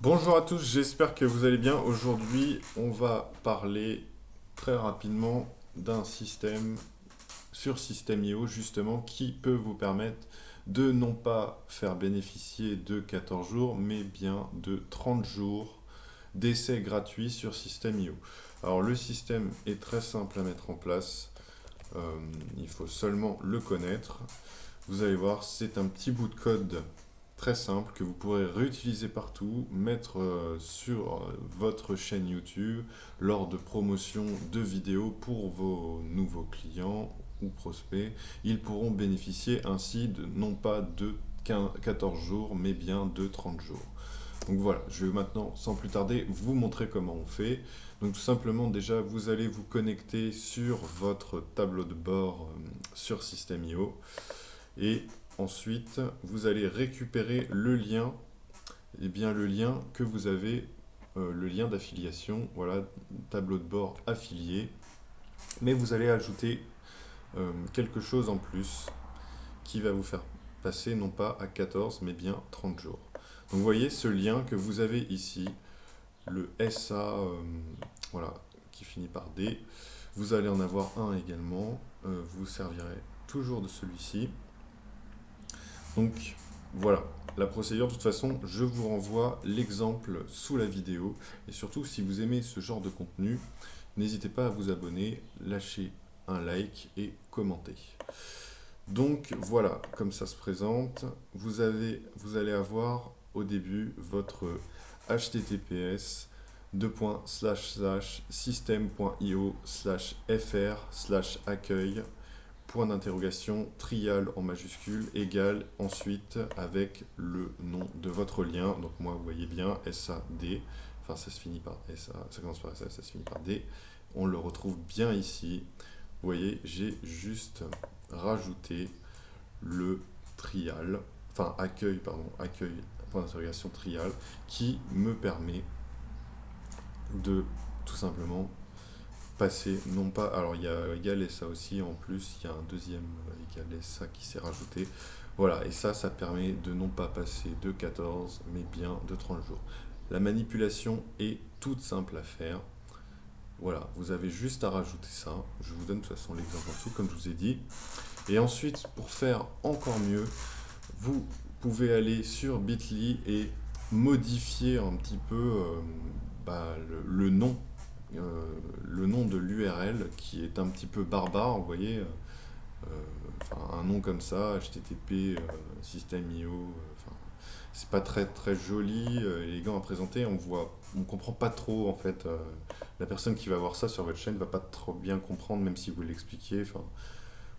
Bonjour à tous, j'espère que vous allez bien. Aujourd'hui, on va parler très rapidement d'un système sur System.io justement qui peut vous permettre de non pas faire bénéficier de 14 jours, mais bien de 30 jours d'essai gratuit sur System.io. Alors le système est très simple à mettre en place, il faut seulement le connaître. Vous allez voir, c'est un petit bout de code très simple que vous pourrez réutiliser partout, mettre sur votre chaîne YouTube lors de promotions de vidéos pour vos nouveaux clients ou prospects. Ils pourront bénéficier ainsi de non pas de 14 jours, mais bien de 30 jours. Donc voilà, je vais maintenant, sans plus tarder, vous montrer comment on fait. Donc tout simplement, déjà, vous allez vous connecter sur votre tableau de bord sur System.io. Et ensuite, vous allez récupérer le lien, et bien le lien que vous avez, le lien d'affiliation, voilà, tableau de bord affilié. Mais vous allez ajouter quelque chose en plus qui va vous faire passer non pas à 14 mais bien 30 jours. Donc vous voyez ce lien que vous avez ici, le SA, voilà, qui finit par D. Vous allez en avoir un également, vous servirez toujours de celui-ci. Donc voilà, la procédure, de toute façon, je vous renvoie l'exemple sous la vidéo. Et surtout, si vous aimez ce genre de contenu, n'hésitez pas à vous abonner, lâcher un like et commenter. Donc voilà, comme ça se présente, vous allez avoir au début votre https system.io/fr/accueil point d'interrogation, trial en majuscule, égale ensuite avec le nom de votre lien. Donc moi, vous voyez bien, SAD, enfin ça se finit par SA, ça commence par SA, ça se finit par D. On le retrouve bien ici. Vous voyez, j'ai juste rajouté le trial, enfin accueil, pardon, accueil, point d'interrogation, trial, qui me permet de tout simplement passer, non pas, alors il y a égal et ça aussi, en plus, il y a un deuxième égal et ça qui s'est rajouté. Voilà, et ça permet de non pas passer de 14, mais bien de 30 jours. La manipulation est toute simple à faire. Voilà, vous avez juste à rajouter ça. Je vous donne de toute façon l'exemple en dessous, comme je vous ai dit. Et ensuite, pour faire encore mieux, vous pouvez aller sur Bitly et modifier un petit peu euh, le nom de l'URL qui est un petit peu barbare, vous voyez, enfin, un nom comme ça, HTTP, System.io, enfin, c'est pas très très joli, élégant à présenter, on comprend pas trop en fait, la personne qui va voir ça sur votre chaîne va pas trop bien comprendre même si vous l'expliquez, enfin,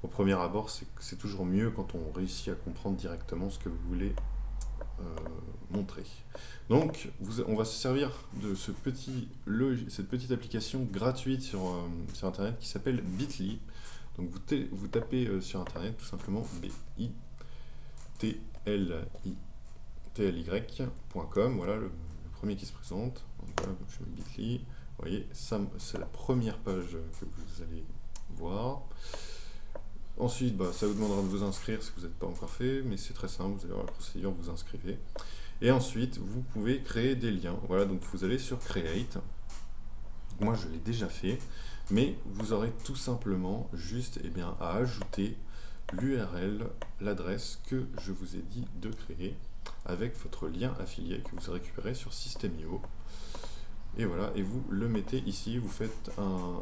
au premier abord c'est toujours mieux quand on réussit à comprendre directement ce que vous voulez euh, montrer. Donc, on va se servir de cette petite application gratuite sur Internet qui s'appelle Bitly. Donc, vous tapez sur Internet tout simplement bitly.com, voilà le premier qui se présente. Donc, voilà, je mets Bitly. Vous voyez, c'est la première page que vous allez voir. Ensuite, ça vous demandera de vous inscrire si vous n'êtes pas encore fait, mais c'est très simple, vous allez voir la procédure, vous inscrivez. Et ensuite, vous pouvez créer des liens. Voilà, donc vous allez sur Create. Moi, je l'ai déjà fait, mais vous aurez tout simplement juste à ajouter l'URL, l'adresse que je vous ai dit de créer avec votre lien affilié que vous récupérez sur System.io. Et voilà, et vous le mettez ici, vous faites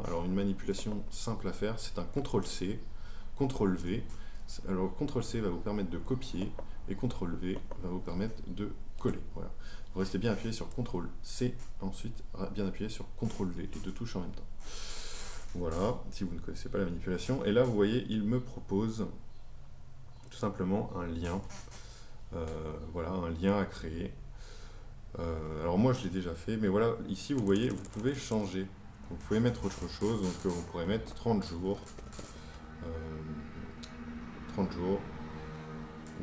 alors une manipulation simple à faire, c'est un CTRL-C, CTRL-V. Alors CTRL-C va vous permettre de copier et CTRL-V va vous permettre de coller. Voilà. Vous restez bien appuyé sur CTRL-C, ensuite bien appuyé sur CTRL-V, les deux touches en même temps. Voilà, si vous ne connaissez pas la manipulation. Et là, vous voyez, il me propose tout simplement un lien. Voilà, un lien à créer. Alors moi, je l'ai déjà fait, mais voilà, ici, vous voyez, vous pouvez changer. Vous pouvez mettre autre chose, donc vous pourrez mettre 30 jours. Euh, 30 jours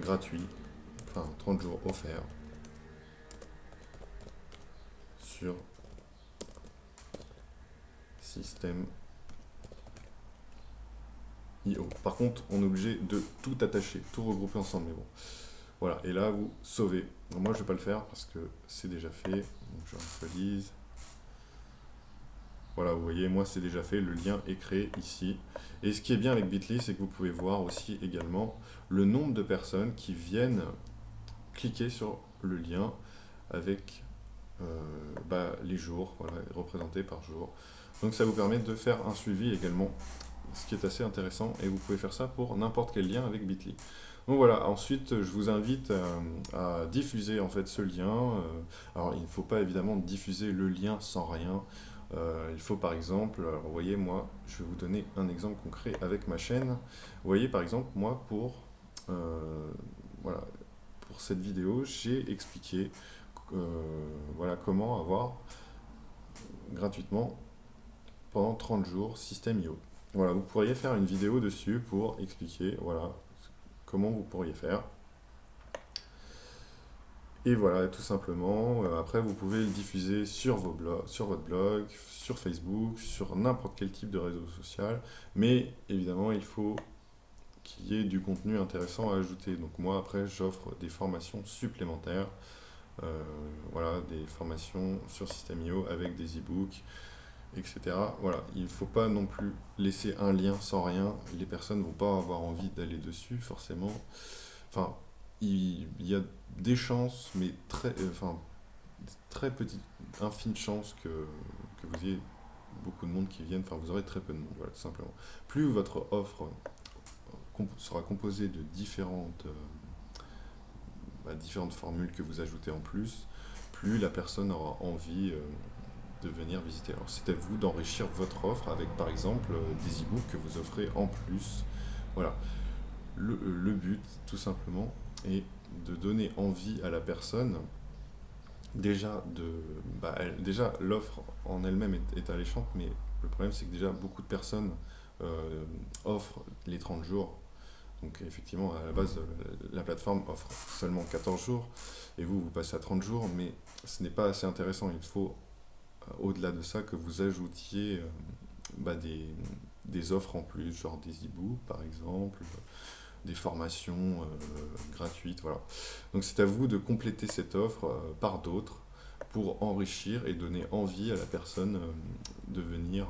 gratuits, enfin 30 jours offerts sur System.io. Par contre, on est obligé de tout attacher, tout regrouper ensemble, mais bon. Voilà, et là vous sauvez. Donc moi je ne vais pas le faire parce que c'est déjà fait. Donc je actualise. Voilà, vous voyez, moi c'est déjà fait, le lien est créé ici. Et ce qui est bien avec Bitly, c'est que vous pouvez voir aussi également le nombre de personnes qui viennent cliquer sur le lien avec les jours, voilà, représentés par jour. Donc ça vous permet de faire un suivi également, ce qui est assez intéressant, et vous pouvez faire ça pour n'importe quel lien avec Bitly. Donc voilà, ensuite je vous invite à diffuser en fait ce lien. Alors il ne faut pas évidemment diffuser le lien sans rien. Il faut par exemple, alors, vous voyez moi, je vais vous donner un exemple concret avec ma chaîne. Vous voyez par exemple moi voilà, pour cette vidéo, j'ai expliqué voilà, comment avoir gratuitement pendant 30 jours System.io. Voilà, vous pourriez faire une vidéo dessus pour expliquer voilà, comment vous pourriez faire. Et voilà, tout simplement, après vous pouvez le diffuser sur sur votre blog, sur Facebook, sur n'importe quel type de réseau social. Mais évidemment, il faut qu'il y ait du contenu intéressant à ajouter. Donc moi, après, j'offre des formations supplémentaires. Voilà, des formations sur System.io avec des e-books, etc. Voilà, il ne faut pas non plus laisser un lien sans rien. Les personnes ne vont pas avoir envie d'aller dessus, forcément. Enfin, il y a des chances, mais très petites, infimes chances que vous ayez beaucoup de monde qui vienne. Enfin, vous aurez très peu de monde, voilà, tout simplement. Plus votre offre sera composée de différentes formules que vous ajoutez en plus, plus la personne aura envie de venir visiter. Alors c'est à vous d'enrichir votre offre avec par exemple des e-books que vous offrez en plus. Voilà, le but tout simplement est de donner envie à la personne déjà l'offre en elle-même est alléchante, mais le problème c'est que déjà beaucoup de personnes offrent les 30 jours. Donc effectivement, à la base, la plateforme offre seulement 14 jours, et vous passez à 30 jours, mais ce n'est pas assez intéressant. Il faut, au-delà de ça, que vous ajoutiez des offres en plus, genre des e-books par exemple, des formations gratuites, voilà. Donc c'est à vous de compléter cette offre par d'autres pour enrichir et donner envie à la personne de venir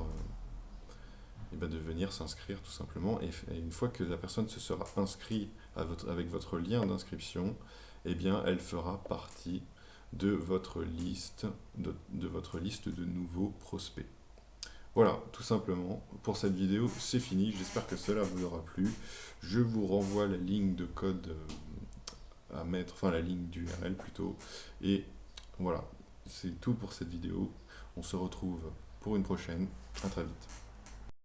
s'inscrire tout simplement. Et une fois que la personne se sera inscrite avec votre lien d'inscription, eh bien, elle fera partie de votre liste de nouveaux prospects. Voilà, tout simplement, pour cette vidéo, c'est fini. J'espère que cela vous aura plu. Je vous renvoie la ligne de code à mettre, enfin la ligne d'URL plutôt. Et voilà, c'est tout pour cette vidéo. On se retrouve pour une prochaine. À très vite.